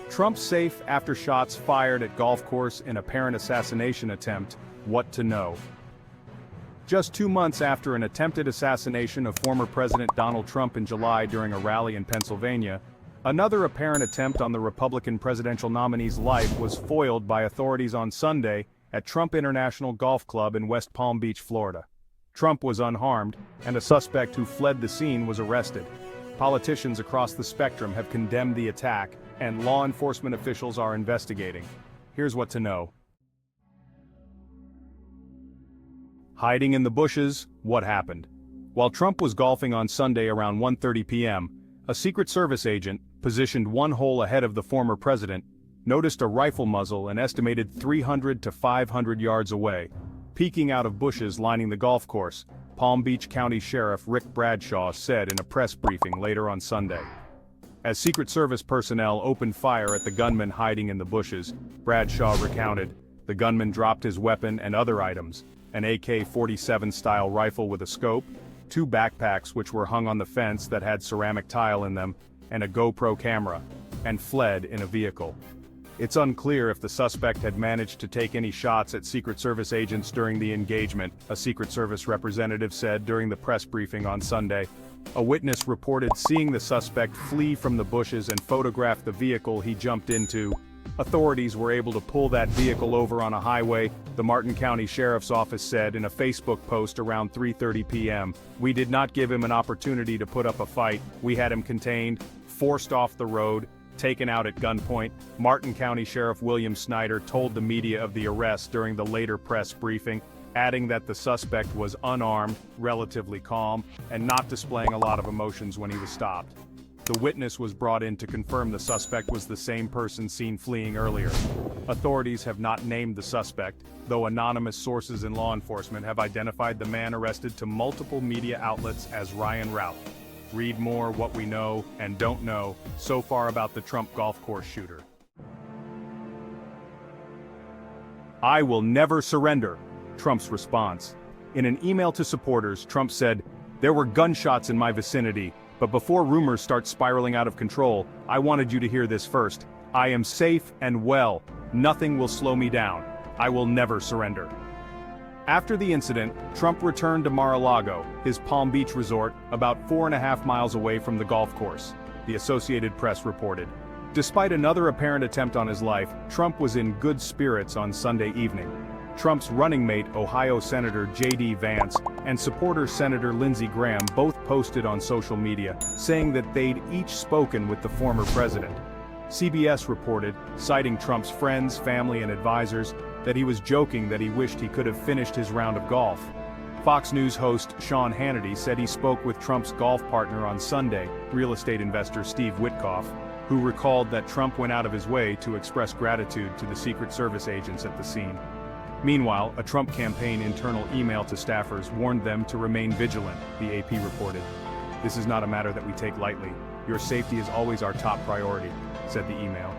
Trump safe after shots fired at golf course in apparent assassination attempt, what to know. Just 2 months after an attempted assassination of former President Donald Trump in July during a rally in Pennsylvania, another apparent attempt on the Republican presidential nominee's life was foiled by authorities on Sunday at Trump International Golf Club in West Palm Beach, Florida. Trump was unharmed, and a suspect who fled the scene was arrested. Politicians across the spectrum have condemned the attack, and law enforcement officials are investigating. Here's what to know. Hiding in the bushes, what happened? While Trump was golfing on Sunday around 1:30 p.m., a Secret Service agent, positioned one hole ahead of the former president, noticed a rifle muzzle an estimated 300 to 500 yards away, peeking out of bushes lining the golf course, Palm Beach County Sheriff Rick Bradshaw said in a press briefing later on Sunday. As Secret Service personnel opened fire at the gunman hiding in the bushes, Bradshaw recounted, the gunman dropped his weapon and other items, an AK-47 style rifle with a scope, 2 backpacks which were hung on the fence that had ceramic tile in them, and a GoPro camera, and fled in a vehicle. It's unclear if the suspect had managed to take any shots at Secret Service agents during the engagement, a Secret Service representative said during the press briefing on Sunday. A witness reported seeing the suspect flee from the bushes and photograph the vehicle he jumped into. Authorities were able to pull that vehicle over on a highway, the Martin County Sheriff's Office said in a Facebook post around 3:30 p.m. We did not give him an opportunity to put up a fight, we had him contained, forced off the road, taken out at gunpoint. Martin County Sheriff William Snyder told the media of the arrest during the later press briefing, adding that the suspect was unarmed, relatively calm, and not displaying a lot of emotions when he was stopped. The witness was brought in to confirm the suspect was the same person seen fleeing earlier. Authorities have not named the suspect, though anonymous sources in law enforcement have identified the man arrested to multiple media outlets as Ryan Routh. Read more what we know and don't know so far about the Trump golf course shooter. I will never surrender, Trump's response. In an email to supporters, Trump said, there were gunshots in my vicinity, but before rumors start spiraling out of control, I wanted you to hear this first. I am safe and well. Nothing will slow me down. I will never surrender. After the incident, Trump returned to Mar-a-Lago, his Palm Beach resort, about 4.5 miles away from the golf course, the Associated Press reported. Despite another apparent attempt on his life, Trump was in good spirits on Sunday evening. Trump's running mate, Ohio Senator J.D. Vance, and supporter Senator Lindsey Graham both posted on social media, saying that they'd each spoken with the former president. CBS reported, citing Trump's friends, family, and advisors, that he was joking that he wished he could have finished his round of golf. Fox News host Sean Hannity said he spoke with Trump's golf partner on Sunday, real estate investor Steve Witkoff, who recalled that Trump went out of his way to express gratitude to the Secret Service agents at the scene. Meanwhile, a Trump campaign internal email to staffers warned them to remain vigilant, the AP reported. This is not a matter that we take lightly. Your safety is always our top priority, said the email.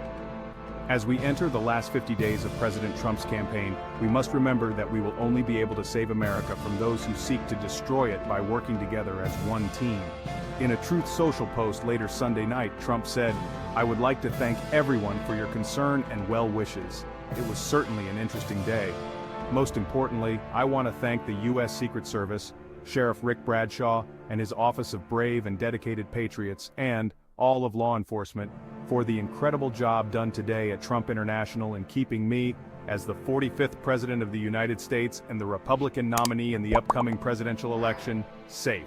As we enter the last 50 days of President Trump's campaign, we must remember that we will only be able to save America from those who seek to destroy it by working together as one team. In a Truth Social post later Sunday night, Trump said, I would like to thank everyone for your concern and well wishes. It was certainly an interesting day. Most importantly, I want to thank the U.S. Secret Service, Sheriff Rick Bradshaw, and his Office of Brave and Dedicated Patriots, and all of law enforcement, for the incredible job done today at Trump International in keeping me, as the 45th President of the United States and the Republican nominee in the upcoming presidential election, safe.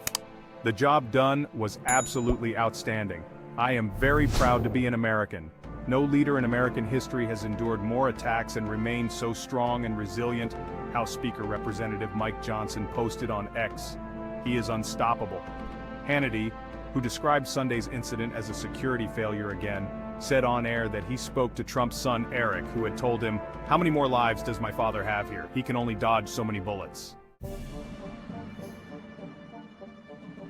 The job done was absolutely outstanding. I am very proud to be an American. No leader in American history has endured more attacks and remained so strong and resilient, House Speaker Representative Mike Johnson posted on X. He is unstoppable. Hannity, who described Sunday's incident as a security failure again, said on air that he spoke to Trump's son Eric, who had told him, how many more lives does my father have here? He can only dodge so many bullets.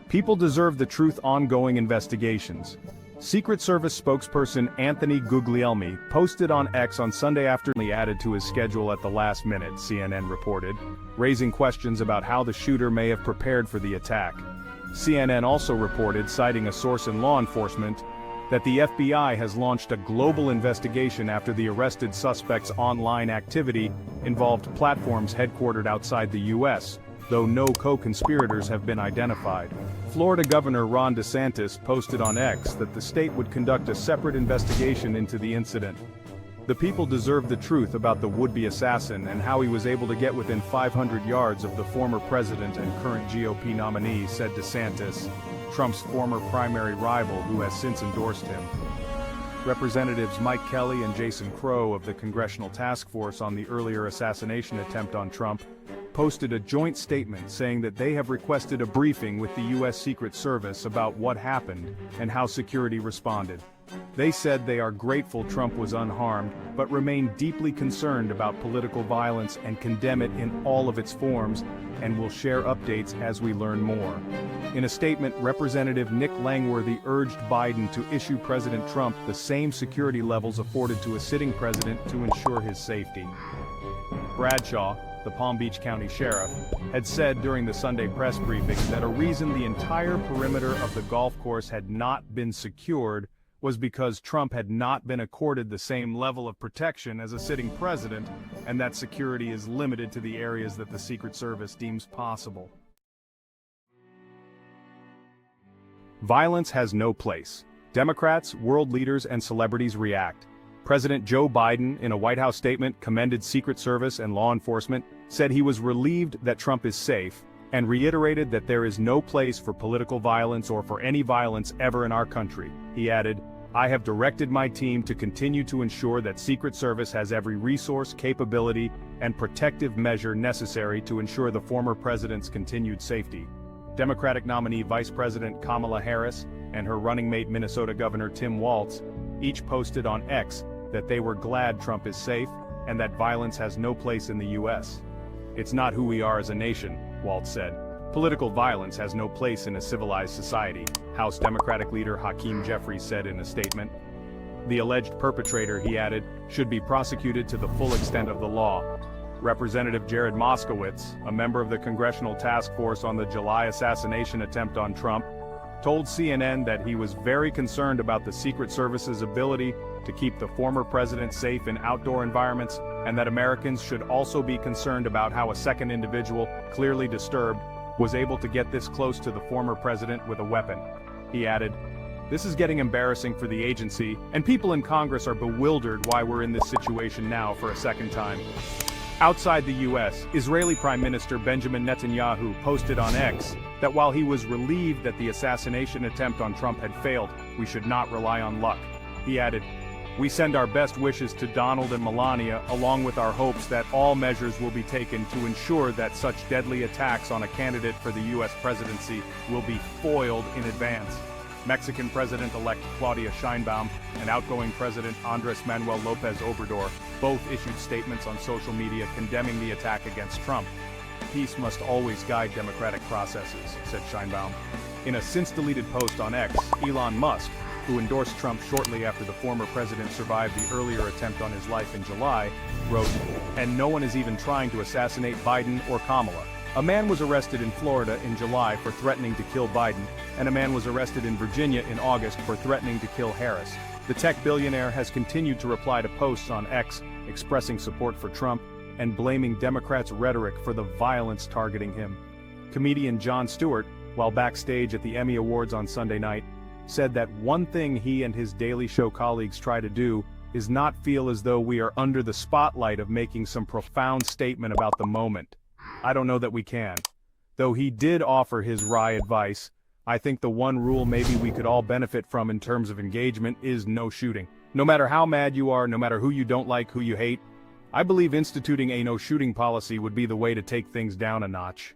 People deserve the truth. Ongoing investigations. Secret Service spokesperson Anthony Guglielmi posted on X on Sunday afternoon, added to his schedule at the last minute, CNN reported, raising questions about how the shooter may have prepared for the attack. CNN also reported, citing a source in law enforcement, that the FBI has launched a global investigation after the arrested suspect's online activity involved platforms headquartered outside the U.S., though no co-conspirators have been identified. Florida Governor Ron DeSantis posted on X that the state would conduct a separate investigation into the incident. The people deserve the truth about the would-be assassin and how he was able to get within 500 yards of the former president and current GOP nominee, said DeSantis, Trump's former primary rival who has since endorsed him. Representatives Mike Kelly and Jason Crow of the Congressional Task Force on the earlier assassination attempt on Trump posted a joint statement saying that they have requested a briefing with the U.S. Secret Service about what happened and how security responded. They said they are grateful Trump was unharmed, but remain deeply concerned about political violence and condemn it in all of its forms, and will share updates as we learn more. In a statement, Representative Nick Langworthy urged Biden to issue President Trump the same security levels afforded to a sitting president to ensure his safety. Bradshaw, the Palm Beach County Sheriff, had said during the Sunday press briefing that a reason the entire perimeter of the golf course had not been secured was because Trump had not been accorded the same level of protection as a sitting president, and that security is limited to the areas that the Secret Service deems possible. Violence has no place. Democrats, world leaders, and celebrities react. President Joe Biden, in a White House statement, commended Secret Service and law enforcement, said he was relieved that Trump is safe, and reiterated that there is no place for political violence or for any violence ever in our country. He added, I have directed my team to continue to ensure that Secret Service has every resource, capability, and protective measure necessary to ensure the former president's continued safety. Democratic nominee Vice President Kamala Harris and her running mate Minnesota Governor Tim Walz each posted on X that they were glad Trump is safe and that violence has no place in the U.S. It's not who we are as a nation, Walz said. Political violence has no place in a civilized society, House Democratic leader Hakeem Jeffries said in a statement. The alleged perpetrator, he added, should be prosecuted to the full extent of the law. Representative Jared Moskowitz, a member of the Congressional Task Force on the July assassination attempt on Trump, told CNN that he was very concerned about the Secret Service's ability to keep the former president safe in outdoor environments, and that Americans should also be concerned about how a second individual, clearly disturbed, was able to get this close to the former president with a weapon. He added, this is getting embarrassing for the agency, and people in Congress are bewildered why we're in this situation now for a second time. Outside the U.S., Israeli Prime Minister Benjamin Netanyahu posted on X that while he was relieved that the assassination attempt on Trump had failed, we should not rely on luck. He added, we send our best wishes to Donald and Melania, along with our hopes that all measures will be taken to ensure that such deadly attacks on a candidate for the U.S. presidency will be foiled in advance. Mexican President-elect Claudia Sheinbaum and outgoing President Andrés Manuel López Obrador both issued statements on social media condemning the attack against Trump. Peace must always guide democratic processes, said Sheinbaum. In a since-deleted post on X, Elon Musk, who endorsed Trump shortly after the former president survived the earlier attempt on his life in July, wrote, and no one is even trying to assassinate Biden or Kamala. A man was arrested in Florida in July for threatening to kill Biden, and a man was arrested in Virginia in August for threatening to kill Harris. The tech billionaire has continued to reply to posts on X expressing support for Trump and blaming Democrats' rhetoric for the violence targeting him. Comedian Jon Stewart, while backstage at the Emmy Awards on Sunday night, said that one thing he and his Daily Show colleagues try to do is not feel as though we are under the spotlight of making some profound statement about the moment. I don't know that we can. Though he did offer his wry advice, I think the one rule maybe we could all benefit from in terms of engagement is no shooting. No matter how mad you are, no matter who you don't like, who you hate, I believe instituting a no shooting policy would be the way to take things down a notch.